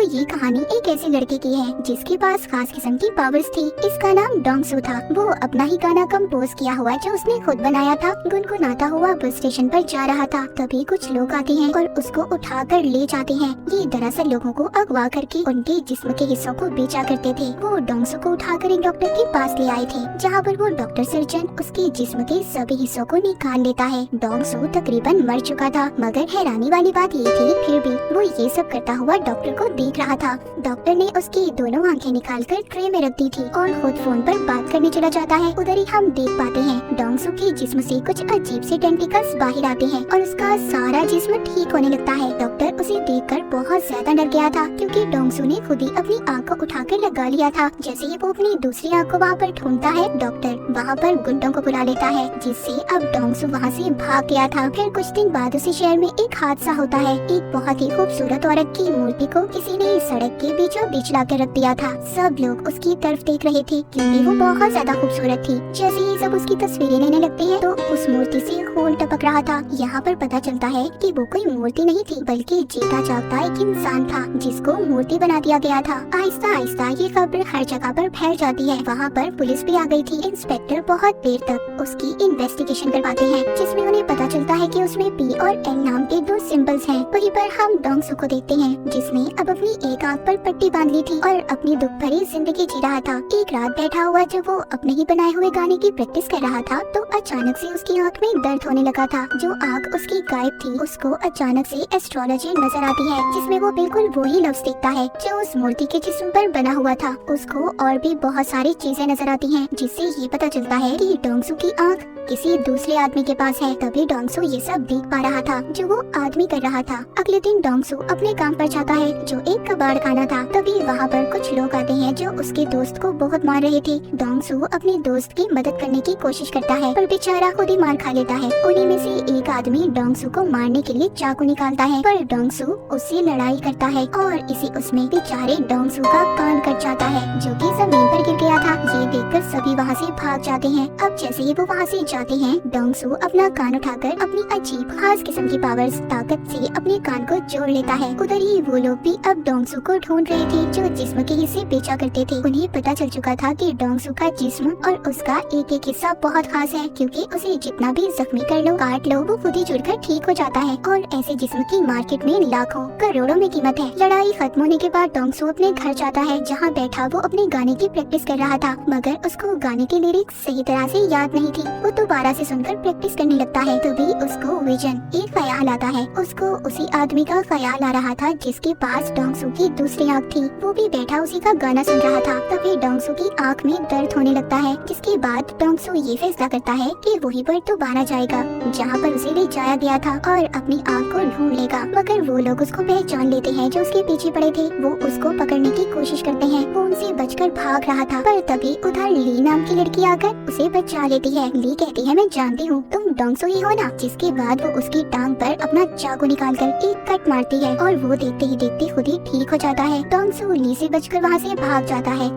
ये कहानी एक ऐसे लड़के की है जिसके पास खास किस्म की पावर्स थी। इसका नाम डोंगसू था। वो अपना ही गाना कंपोज किया हुआ जो उसने खुद बनाया था गुनगुनाता हुआ बस स्टेशन पर जा रहा था। तभी कुछ लोग आते हैं और उसको उठाकर ले जाते हैं। ये दरअसल लोगों को अगवा करके उनके जिस्म के हिस्सों को बेचा करते थे। वो डोंगसू को उठाकर एक डॉक्टर के पास ले आए थे, जहाँ पर वो डॉक्टर सर्जन उसके जिस्म के सभी हिस्सों को निकाल लेता है। डोंगसू तकरीबन मर चुका था, मगर हैरानी वाली बात ये थी फिर भी वो ये सब करता हुआ डॉक्टर को देख रहा था। डॉक्टर ने उसकी दोनों आंखें निकालकर ट्रे में रख दी थी और खुद फोन पर बात करने चला जाता है। उधर ही हम देख पाते हैं डोंगसू के जिस्म से कुछ अजीब से टेंटिकल्स बाहर आते हैं और उसका सारा जिस्म ठीक होने लगता है। डॉक्टर उसे देखकर बहुत ज्यादा डर गया था, क्योंकि डोंगसू ने खुद ही अपनी आंख को उठाकर लगा लिया था। जैसे ही वो अपनी दूसरी आंख को वहाँ पर ढूंढता है, डॉक्टर वहाँ पर गुंडों को बुला लेता है, जिससे अब डोंगसू वहाँ से भाग गया था। फिर कुछ दिन बाद उसी शहर में एक हादसा होता है। एक बहुत ही खूबसूरत औरत की मूर्ति को किसी ने सड़क के बीचों बीच लाकर रख दिया था। सब लोग उसकी तरफ देख रहे थे क्योंकि वो बहुत ज्यादा खूबसूरत थी। जैसे ही सब उसकी तस्वीरें लेने लगते हैं तो उस मूर्ति से खून टपक रहा था। यहाँ पर पता चलता है कि वो कोई मूर्ति नहीं थी, बल्कि जीता जागता एक इंसान था जिसको मूर्ति बना दिया गया था। आहिस्ता आहिस्ता ये खबर हर जगह पर फैल जाती है। वहाँ पर पुलिस भी आ गई थी। इंस्पेक्टर बहुत देर तक उसकी इन्वेस्टिगेशन करवाते हैं, जिसमें उन्हें पता चलता है कि उसमें पी और एन नाम के दो सिंबल्स हैं। वहीं पर हम डोंगसू को देखते हैं, जिसने अब अपनी एक आंख पर पट्टी बांध ली थी और अपनी दुख भरी जिंदगी जी रहा था। एक रात बैठा हुआ जब वो अपने ही बनाए हुए गाने की प्रैक्टिस कर रहा था, तो अचानक से उसकी आंख में दर्द होने लगा था। जो आंख उसकी गायब थी, उसको अचानक से एस्ट्रोलॉजी नजर आती है, जिसमें वो बिल्कुल वही लफ्ज देखता है जो उस मूर्ति के जिस्म पर बना हुआ था। उसको और भी बहुत सारी चीजें नजर आती हैं, जिससे ये पता चलता है कि डोंगसू की आंख किसी दूसरे आदमी के पास है। तभी डोंगसू ये सब देख पा रहा था जो वो आदमी कर रहा था। अगले दिन डोंगसू अपने काम पर जाता है, जो एक कबाड़ खाना था। तभी वहाँ पर कुछ लोग आते हैं जो उसके दोस्त को बहुत मार रहे थे। डोंगसू अपने दोस्त की मदद करने की कोशिश करता है, पर बेचारा खुद ही मार खा लेता है। उन्हीं में से एक आदमी डोंगसू को मारने के लिए चाकू निकालता है, पर डोंगसू उससे लड़ाई करता है और इसी उसमें बेचारे डोंगसू का कान कट जाता है, जो कि जमीन पर गिर गया था। ये देखकर सभी वहाँ से भाग जाते हैं। अब जैसे ही वो वहाँ से जाते हैं, डोंगसू अपना कान उठाकर अपनी अजीब खास किस्म की पावर्स ताकत से अपने कान को जोड़ लेता है। उधर ही वो लोग भी अब डोंगसू को ढूंढ रहे थे जो जिस्म के हिस्से बेचा करते थे। उन्हें पता चल चुका था कि डोंगसू का जिस्म और उसका एक एक हिस्सा बहुत खास है, क्योंकि उसे जितना भी जख्मी कर लो, काट लो, वो खुद ही जुड़कर ठीक हो जाता है। और ऐसे जिस्म की मार्केट में लाखों करोड़ों में कीमत है। लड़ाई खत्म होने के बाद डोंगसू अपने घर जाता है, जहाँ बैठा वो अपने गाने की प्रैक्टिस कर रहा था, मगर उसको गाने की लिरिक्स सही तरह से याद नहीं थी। वो दोबारा से सुनकर प्रैक्टिस करने लगता है। तभी उसको विजन एक ख्याल आता है। उसको उसी आदमी का ख्याल आ रहा था जिसके पास डोंगसू की दूसरी आंख थी। वो भी बैठा उसी का गाना सुन रहा था। तभी डोंगसू की आंख में दर्द होने लगता है, जिसके बाद डोंगसू ये फैसला करता है कि वहीं पर दोबारा जाएगा जहाँ पर उसे ले जाया गया था और अपनी आंख को ढूंढ लेगा। मगर वो लोग उसको पहचान लेते हैं जो उसके पीछे पड़े थे। वो उसको पकड़ने की कोशिश करते हैं। वो उनसे बचकर भाग रहा था, पर तभी उधर ली नाम की लड़की आकर उसे बचा लेती है। ली कहती है, मैं जानती हूँ तुम डोंगसू ही हो ना। जिसके बाद वो उसकी टांग पर अपना चाकू निकालकर एक कट मारती है और वो देखते ही देखते खुद ही ठीक हो जाता है। डोंगसू ली से बचकर वहाँ से भाग जाता है।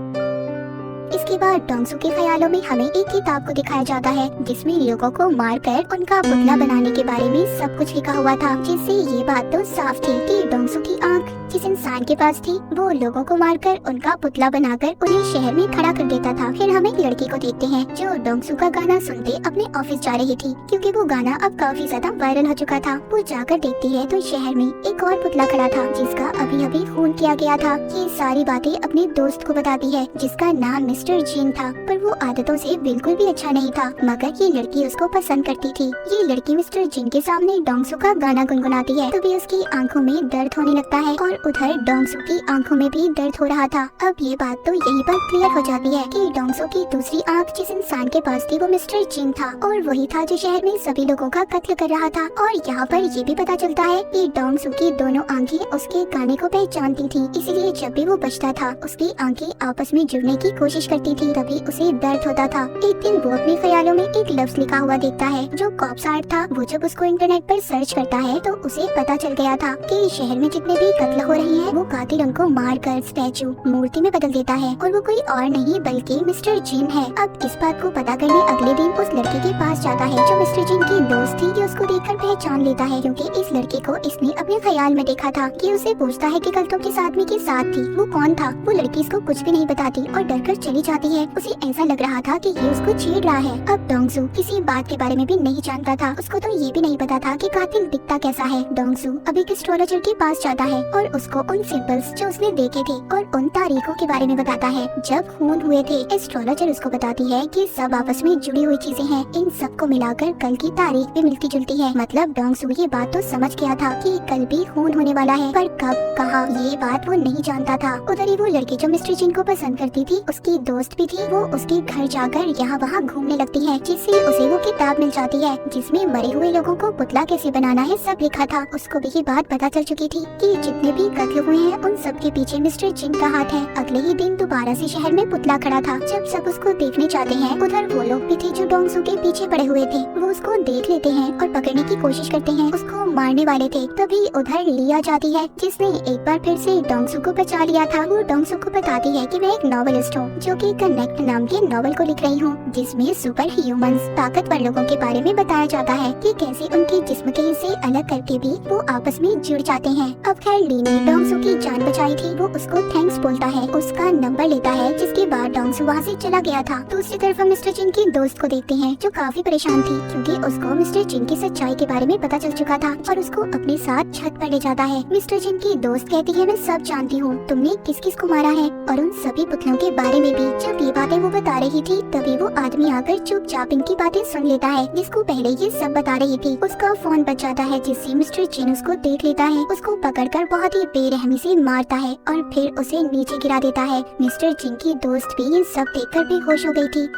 इसके बाद डोंगसू के ख्यालों में हमें एक किताब को दिखाया जाता है, जिसमें लोगों को मारकर उनका पुतला बनाने के बारे में सब कुछ लिखा हुआ था। जिससे ये बात तो साफ थी कि डोंगसू की आंख जिस इंसान के पास थी, वो लोगों को मारकर उनका पुतला बनाकर उन्हें शहर में खड़ा कर देता था। फिर हम एक लड़की को देखते हैं जो डोंगसू का गाना सुनते अपने ऑफिस जा रही थी, क्योंकि वो गाना अब काफी ज्यादा वायरल हो चुका था। वो जाकर देखती है तो शहर में एक और पुतला खड़ा था, जिसका अभी अभी खून किया गया था। ये सारी बातें अपने दोस्त को बताती है, जिसका नाम मिस्टर जीन था, पर वो आदतों से बिल्कुल भी अच्छा नहीं था, मगर ये लड़की उसको पसंद करती थी। ये लड़की मिस्टर जीन के सामने डोंगसू का गाना गुनगुनाती है। तभी उसकी आंखों में दर्द होने लगता है और उधर डोंगसू की आंखों में भी दर्द हो रहा था। अब ये बात तो यहीं पर क्लियर हो जाती है कि डोंगसू की दूसरी आंख जिस इंसान के पास थी वो मिस्टर जीन था, और वही था जो शहर में सभी लोगों का कत्ल कर रहा था। और यहाँ पर ये भी पता चलता है कि डोंगसू की दोनों आंखें उसके गाने को पहचानती थी, इसलिए जब भी वो बचता था। उसकी आंखें आपस में जुड़ने की कोशिश करती थी, तभी उसे दर्द होता था। एक दिन वो अपने ख्यालों में एक लफ्ज लिखा हुआ देखता है जो कॉप्स आर्ट था। वो जब उसको इंटरनेट पर सर्च करता है तो उसे पता चल गया था कि शहर में जितने भी कत्ल हो रहे हैं वो कातिल उनको मारकर स्टैचू मूर्ति में बदल देता है और वो कोई और नहीं बल्कि मिस्टर जिन है। अब इस बात को पता करने अगले दिन उस लड़के के पास जाता है जो मिस्टर जिन की दोस्त थी। उसको देखकर पहचान लेता है क्योंकि इस लड़के को इसने अपने ख्याल में देखा था। कि उसे पूछता है कि कल तुम किस आदमी के साथ थी, वो कौन था। वो लड़की इसको कुछ भी नहीं बताती और डर कर चली जाती है। उसे ऐसा लग रहा था कि ये उसको छेड़ रहा है। अब डोंगसू किसी बात के बारे में भी नहीं जानता था। उसको तो ये भी नहीं पता था कि कातिल दिखता कैसा है। डोंगसू अब एक एस्ट्रोलॉजर के पास जाता है और उसको उन सिंबल्स जो उसने देखे थे और उन तारीखों के बारे में बताता है जब खून हुए थे। एस्ट्रोलॉजर उसको बताती है कि सब आपस में जुड़ी हुई चीजें हैं, इन सब को मिलाकर कल की तारीख भी मिलती जुलती है। मतलब डोंगसू ये बात तो समझ गया था कि कल भी खून होने वाला है, पर कब कहा ये बात वो नहीं जानता था। उधर ही वो लड़की जो मिस्टर जिन को पसंद करती थी उसकी दोस्त भी थी। वो उसके घर जाकर यहाँ वहाँ घूमने लगती है जिससे उसे वो किताब मिल जाती है जिसमें मरे हुए लोगों को पुतला कैसे बनाना है सब लिखा था। उसको भी ये बात पता चल चुकी थी कि जितने भी कत्ल हुए हैं उन सब के पीछे मिस्टर जिन का हाथ है। अगले ही दिन दोबारा से शहर में पुतला खड़ा था। जब सब उसको देखने जाते हैं उधर वो लोग भी थे जो डोंगसू के पीछे पड़े हुए थे। वो उसको देख लेते हैं और पकड़ने की कोशिश करते हैं, उसको मारने वाले थे। तभी उधर लिया जाती है जिसने एक बार फिर से डोंगसू को बचा लिया था। वो डोंगसू को बताती है कि मैं एक नॉवेलिस्ट हूँ जो कि कनेक्ट नाम के नॉवेल को लिख रही हूँ जिसमें सुपर ह्यूमंस ताकतवर लोगों के बारे में बताया जाता है कि कैसे उनके जिस्म के हिस्से अलग करके भी वो आपस में जुड़ जाते हैं। अब खैर ली ने डोंगसू की जान बचाई थी। वो उसको थैंक्स बोलता है, उसका नंबर लेता है जिसके बाद डोंगसू वहाँ से चला गया था। दूसरी तरफ हम मिस्टर जिन की दोस्त को देखते हैं जो काफी परेशान थी क्योंकि उसको मिस्टर जिन की सच्चाई के बारे में पता चल चुका था और उसको अपने साथ छत पर ले जाता है। मिस्टर जिन की दोस्त कहती है मैं सब जानती हूँ, तुमने किस किस को मारा है और उन सभी पुतलों के बारे में भी। जब ये बातें वो बता रही थी तभी वो आदमी आकर चुपचाप इनकी बातें सुन लेता है जिसको पहले ये सब बता रही थी। उसका फोन बच जाता है जिससे मिस्टर जिन उसको देख लेता है, उसको पकड़कर बहुत ही बेरहमी से मारता है और फिर उसे नीचे गिरा देता है। मिस्टर जिन की दोस्त भी ये सब देखकर बेहोश हो गई थी।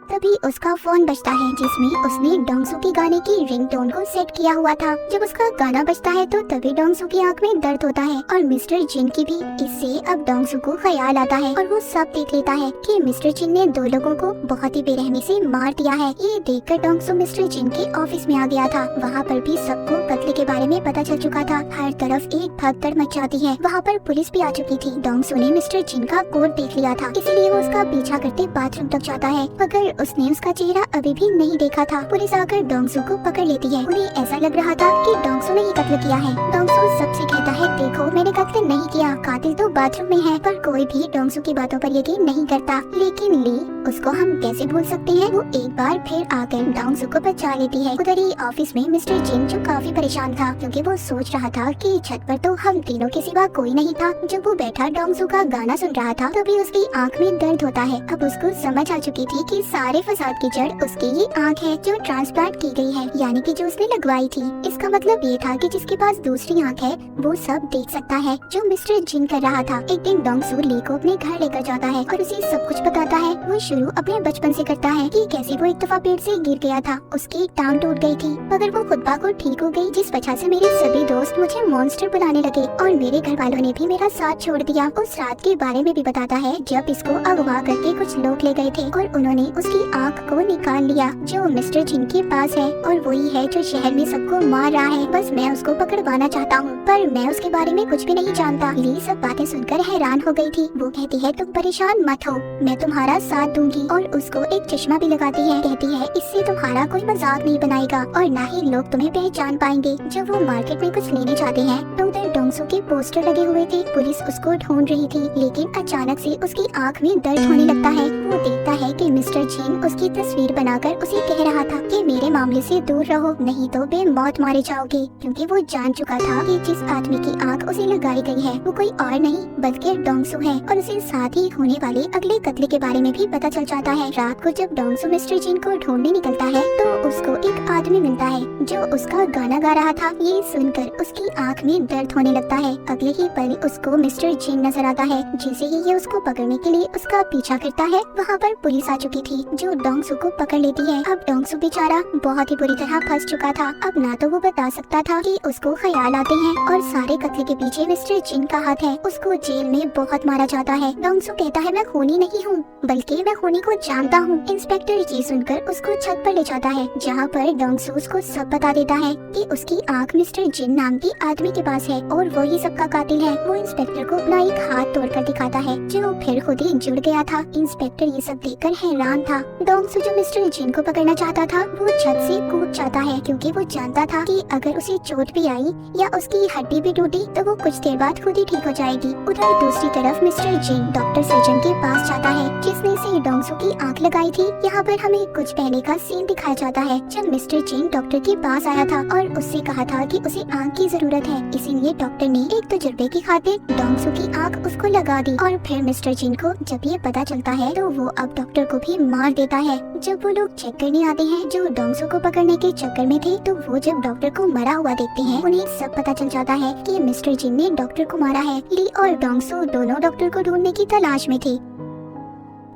तभी उसका फोन बजता है जिसमें उसने डोंगसू के गाने की रिंगटोन को सेट किया हुआ था। जब उसका गाना बजता है तो तभी डोंगसू की आंख में दर्द होता है और मिस्टर जिन की भी। इससे अब डोंगसू को ख्याल आता है और वो सब देख लेता है कि मिस्टर जिन ने दो लोगों को बहुत ही बेरहमी से मार दिया है। ये देखकर डोंगसू मिस्टर जिन के ऑफिस में आ गया था। वहाँ पर भी सबको कत्ल के बारे में पता चल चुका था। हर तरफ एक भगदड़ मच जाती है। वहाँ पर पुलिस भी आ चुकी थी। डोंगसू ने मिस्टर जिन का कोट देख लिया था, इसीलिए वो उसका पीछा करते बाथरूम तक जाता है, मगर उसने उसका चेहरा अभी भी नहीं देखा था। पुलिस आकर डोंगसू को पकड़ लेती है। उन्हें ऐसा लग रहा था कि डोंगसू ने ये कत्ल किया है। डोंगसू सबसे कहता है देखो मैंने कत्ल नहीं किया, कातिल तो बाथरूम में है। पर कोई भी डोंगसू की बातों पर यकीन नहीं करता। लेकिन ली उसको हम कैसे भूल सकते हैं। वो एक बार फिर आकर डोंगसू को बचा लेती है। उधर ही ऑफिस में मिस्टर जिन जो काफी परेशान था क्योंकि वो सोच रहा था कि छत पर तो हम तीनों के सिवा कोई नहीं था। जब वो बैठा डोंगसू का गाना सुन रहा था तभी उसकी आंख में दर्द होता है। अब उसको समझ आ चुकी थी कि सारे फसाद की जड़ उसकी ही आंख है जो ट्रांसप्लांट की गई है, यानी कि जो उसने लगवाई थी। इसका मतलब ये था कि जिसके पास दूसरी आंख है वो सब देख सकता है जो मिस्टर जिन कर रहा था। एक दिन डोंगसू ली को अपने घर लेकर जाता है और उसे सब कुछ बताता है। वो शुरू अपने बचपन से करता है कि कैसे वो एक दफा पेड़ से गिर गया था, उसकी एक टांग टूट गई थी, मगर वो खुद को ठीक हो गई, जिस वजह से मेरे सभी दोस्त मुझे मॉन्स्टर बुलाने लगे और मेरे घर वालों ने भी मेरा साथ छोड़ दिया। उस रात के बारे में भी बताता है जब इसको अगवा करके कुछ लोग ले गए थे और उन्होंने उसकी आंख को निकाल लिया जो मिस्टर जिन के पास है और वही है जो शहर में सबको मार रहा है। बस मैं उसको पकड़वाना चाहता हूँ, पर मैं उसके बारे में कुछ भी नहीं जानता। ली सब बातें सुनकर हैरान हो गई थी। वो कहती है तुम परेशान मत हो, मैं तुम्हारा साथ दूंगी और उसको एक चश्मा भी लगाती है। कहती है इससे तुम्हारा कोई मजाक नहीं बनाएगा और न ही लोग तुम्हें पहचान पाएंगे। जब वो मार्केट में कुछ लेने जाते हैं तो उधर डोंगसू के पोस्टर लगे हुए थे। पुलिस उसको ढूंढ रही थी, लेकिन अचानक से उसकी आंख में दर्द होने लगता है। वो देखता है कि मिस्टर जिन उसकी तस्वीर बनाकर उसे कह रहा था कि मेरे मामले से दूर रहो, नहीं तो बेमौत मारे जाओगे। क्योंकि वो जान चुका था कि जिस आदमी की आंख उसे लगाई गई है वो कोई और नहीं बल्कि डोंगसू है और उसे साथ ही होने वाले अगले कत्ल के बारे में भी पता चल जाता है। रात को जब डोंगसू मिस्टर जिन को ढूंढने निकलता है तो उसको एक आदमी मिलता है जो उसका गाना गा रहा था। ये सुनकर उसकी आंख में दर्द होने लगता है। अगले ही पल उसको मिस्टर जिन नजर आता है। जैसे ही ये उसको पकड़ने के लिए उसका पीछा करता है वहाँ पर पुलिस आ चुकी थी। जो डोंगसू को पकड़ लेती है। अब डोंगसू बेचारा बहुत ही बुरी तरह फंस चुका था। अब ना तो वो बता सकता था कि उसको ख्याल आते हैं और सारे कत्ल के पीछे मिस्टर जिन का हाथ है। उसको जेल में बहुत मारा जाता है। डोंगसू कहता है, मैं खूनी नहीं हूँ, बल्कि मैं खूनी को जानता हूँ। इंस्पेक्टर ये सुनकर उसको छत पर ले जाता है, जहाँ पर डोंगसू उसको सब बता देता है कि उसकी आंख मिस्टर जिन नाम की आदमी के पास है और वो ही सबका कातिल है। वो इंस्पेक्टर को अपना एक हाथ तोड़कर दिखाता है, जो फिर खुद ही जुड़ गया था। इंस्पेक्टर ये सब देखकर हैरान था। डोंगसू जो मिस्टर जिन को पकड़ना चाहता था, वो छत से कूद जाता है, क्योंकि वो जानता था कि अगर उसे चोट भी आई या उसकी हड्डी भी टूटी तो वो कुछ देर बाद खुद ही ठीक हो जाएगी। उधर दूसरी तरफ मिस्टर जिन डॉक्टर सर्जन के पास जाता है, जिसने इसे डोंगसू की आंख लगाई थी। यहाँ पर हमें कुछ पहले का सीन दिखाया जाता है, जब मिस्टर जिन डॉक्टर के पास आया था और उससे कहा था कि उसे आंख की जरूरत है। इसीलिए डॉक्टर ने एक तजुर्बे की खातिर डोंगसू की आंख उसको लगा दी। और फिर मिस्टर जिन को जब ये पता चलता है तो वो अब डॉक्टर को भी मार देता है। जब वो लोग चेक करने आते हैं जो डोंगसू को पकड़ने के चक्कर में थे, तो वो जब डॉक्टर को मरा हुआ देखते हैं, उन्हें सब पता चल जाता है कि मिस्टर जिन ने डॉक्टर को मारा है। ली और डोंगसू दोनों डॉक्टर को ढूंढने की तलाश में थे।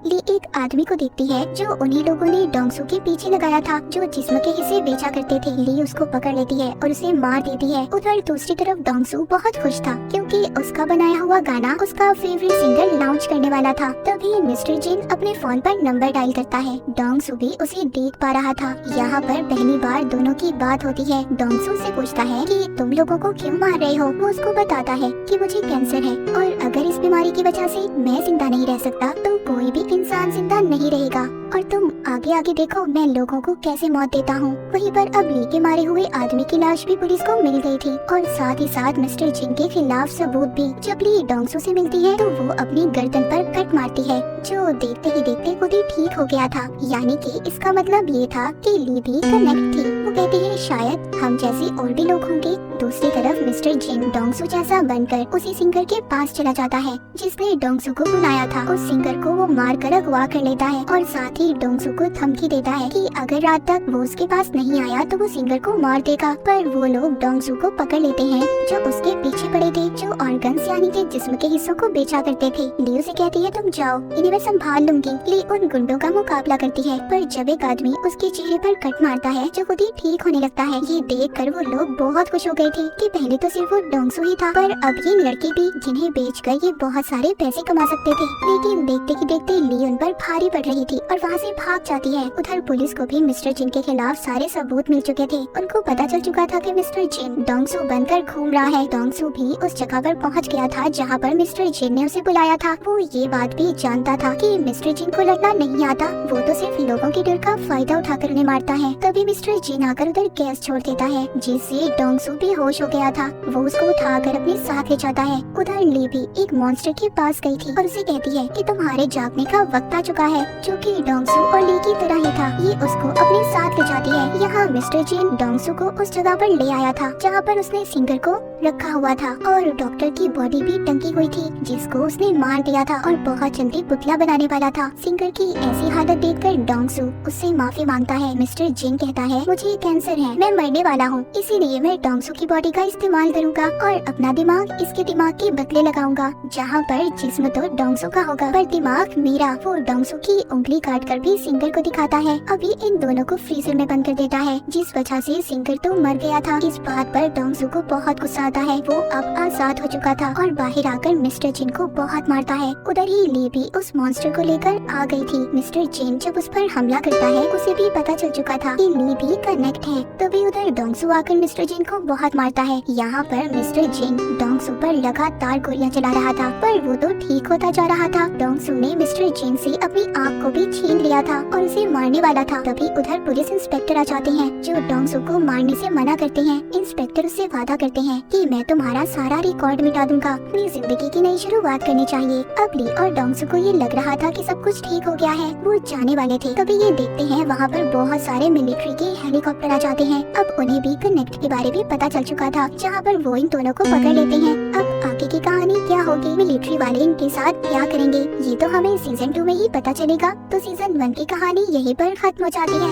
ली एक आदमी को देखती है जो उन्हीं लोगों ने डोंगसू के पीछे लगाया था, जो जिस्म के हिस्से बेचा करते थे। ली उसको पकड़ लेती है और उसे मार देती है। उधर दूसरी तरफ डोंगसू बहुत खुश था, क्योंकि उसका बनाया हुआ गाना उसका फेवरेट सिंगर लॉन्च करने वाला था। तभी मिस्टर जिन अपने फोन पर नंबर डायल करता है। डोंगसू भी उसे देख पा रहा था। यहाँ पर पहली बार दोनों की बात होती है। डोंगसू से पूछता है कि तुम लोगों को क्यों मार रहे हो। वो उसको बताता है कि मुझे कैंसर है और अगर इस बीमारी की वजह से मैं जिंदा नहीं रह सकता तो कोई भी इंसान जिंदा नहीं रहेगा। और तुम आगे आगे देखो मैं लोगों को कैसे मौत देता हूँ। वहीं पर अब ली के मारे हुए आदमी की लाश भी पुलिस को मिल गई थी और साथ ही साथ मिस्टर जिन के खिलाफ सबूत भी। जब ली डोंगसू से मिलती है तो वो अपनी गर्दन पर कट मारती है, जो देखते ही देखते खुद ही ठीक हो गया था। यानी कि इसका मतलब ये था कि ली भी कनेक्ट थी। वो कहती है शायद हम जैसे और भी लोग होंगे। दूसरी तरफ मिस्टर जिन डोंगसू जैसा बनकर उसी सिंगर के पास चला जाता है जिसने डोंगसू को बुलाया था। उस सिंगर को वो मार कर अगवा कर लेता है और साथ ही डोंगसू को धमकी देता है कि अगर रात तक वो उसके पास नहीं आया तो वो सिंगर को मार देगा। पर वो लोग डोंगसू को पकड़ लेते हैं जो उसके पीछे पड़े थे, जो ऑर्गन्स यानी कि जिस्म के हिस्सों को बेचा करते थे। ली उसे कहती है तुम जाओ, इन्हें मैं संभाल लूंगी। ली उन गुंडों का मुकाबला करती है, पर जब एक आदमी उसके चेहरे पर कट मारता है जो खुद ही ठीक होने लगता है। ये देख कर वो लोग बहुत खुश हो गए थे कि पहले तो सिर्फ वो डोंगसू ही था, पर अब ये लड़के भी जिन्हें बेचकर ये बहुत सारे पैसे कमा सकते थे। लेकिन देखते ही देखते ली उन पर भारी पड़ रही थी और वहाँ से भाग जाती है। उधर पुलिस को भी मिस्टर जिन के खिलाफ सारे सबूत मिल चुके थे। उनको पता चल चुका था कि मिस्टर जिन डोंगसू बनकर घूम रहा है। डोंगसू भी उस जगह पर पहुँच गया था जहाँ पर मिस्टर जिन ने उसे बुलाया था। वो ये बात भी जानता था कि मिस्टर जिन को लड़ना नहीं आता, वो तो सिर्फ लोगों के डर का फायदा उठाकर उन्हें मारता है। तभी मिस्टर जिन आकर उधर गैस छोड़ देता है, जिससे डोंगसू बेहोश हो गया था। वो उसको उठाकर अपने साथ ले जाता है। उधर ली भी एक मॉन्स्टर के पास गई थी और उसे कहती है कि तुम्हारे जागने का वक्त आ चुका है, जो कि डोंगसू और ली की तरह ही था। ये उसको अपने साथ ले जाती है। यहाँ मिस्टर जिन डोंगसू को उस जगह पर ले आया था जहाँ पर उसने सिंगर को रखा हुआ था और डॉक्टर की बॉडी भी टंकी हुई थी जिसको उसने मार दिया था और बहुत जल्दी पुतला बनाने वाला था। सिंगर की ऐसी हालत देखकर डोंगसू उससे माफी मांगता है। मिस्टर जिन कहता है मुझे कैंसर है, मैं मरने वाला हूँ, इसीलिए मैं डोंगसू की बॉडी का इस्तेमाल करूँगा और अपना दिमाग इसके दिमाग के बदले लगाऊंगा, जहाँ पर जिस्म तो डोंगसू का होगा पर दिमाग मेरा। वो डोंगसू की उंगली काट कर भी सिंगर को दिखाता है। अभी इन दोनों को फ्रीजर में बंद कर देता है, जिस वजह से सिंगर तो मर गया था। इस बात पर डोंगसू को बहुत गुस्सा आता है। वो अब आजाद हो चुका था और बाहर आकर मिस्टर जिन को बहुत मारता है। उधर ही ली भी उस मॉन्स्टर को लेकर आ गई थी। मिस्टर जिन जब उस पर हमला करता है, उसे भी पता चल चुका था कि ली भी कनेक्ट है। तभी उधर डोंगसू आकर मिस्टर जिन को बहुत मारता है। यहाँ पर मिस्टर जिन डोंगसू पर लगातार गोलियां चला रहा था, पर वो तो ठीक होता जा रहा था। डोंगसू ने मिस्टर जिन से अपनी आँख को भी छीन लिया था और उसे मारने वाला था। तभी उधर पुलिस इंस्पेक्टर आ जाते हैं जो डोंगसू को मारने से मना करते हैं। इंस्पेक्टर उससे वादा करते हैं कि मैं तुम्हारा सारा रिकॉर्ड मिटा दूंगा, अपनी जिंदगी की नई शुरुआत करनी चाहिए। अब ली और डोंगसू को ये लग रहा था कि सब कुछ ठीक हो गया है, वो जाने वाले थे। तभी ये देखते हैं वहाँ पर बहुत सारे मिलिट्री के हेलीकॉप्टर आ जाते हैं। अब उन्हें भी कनेक्ट के बारे में पता चल चुका था, जहाँ पर वो इन दोनों को पकड़ लेते हैं। अब आगे की कहानी क्या होगी, मिलिट्री वाले इनके साथ क्या करेंगे, ये तो हमें सीजन 2 में ही पता चलेगा। तो सीजन 1 की कहानी यहीं पर खत्म हो जाती है।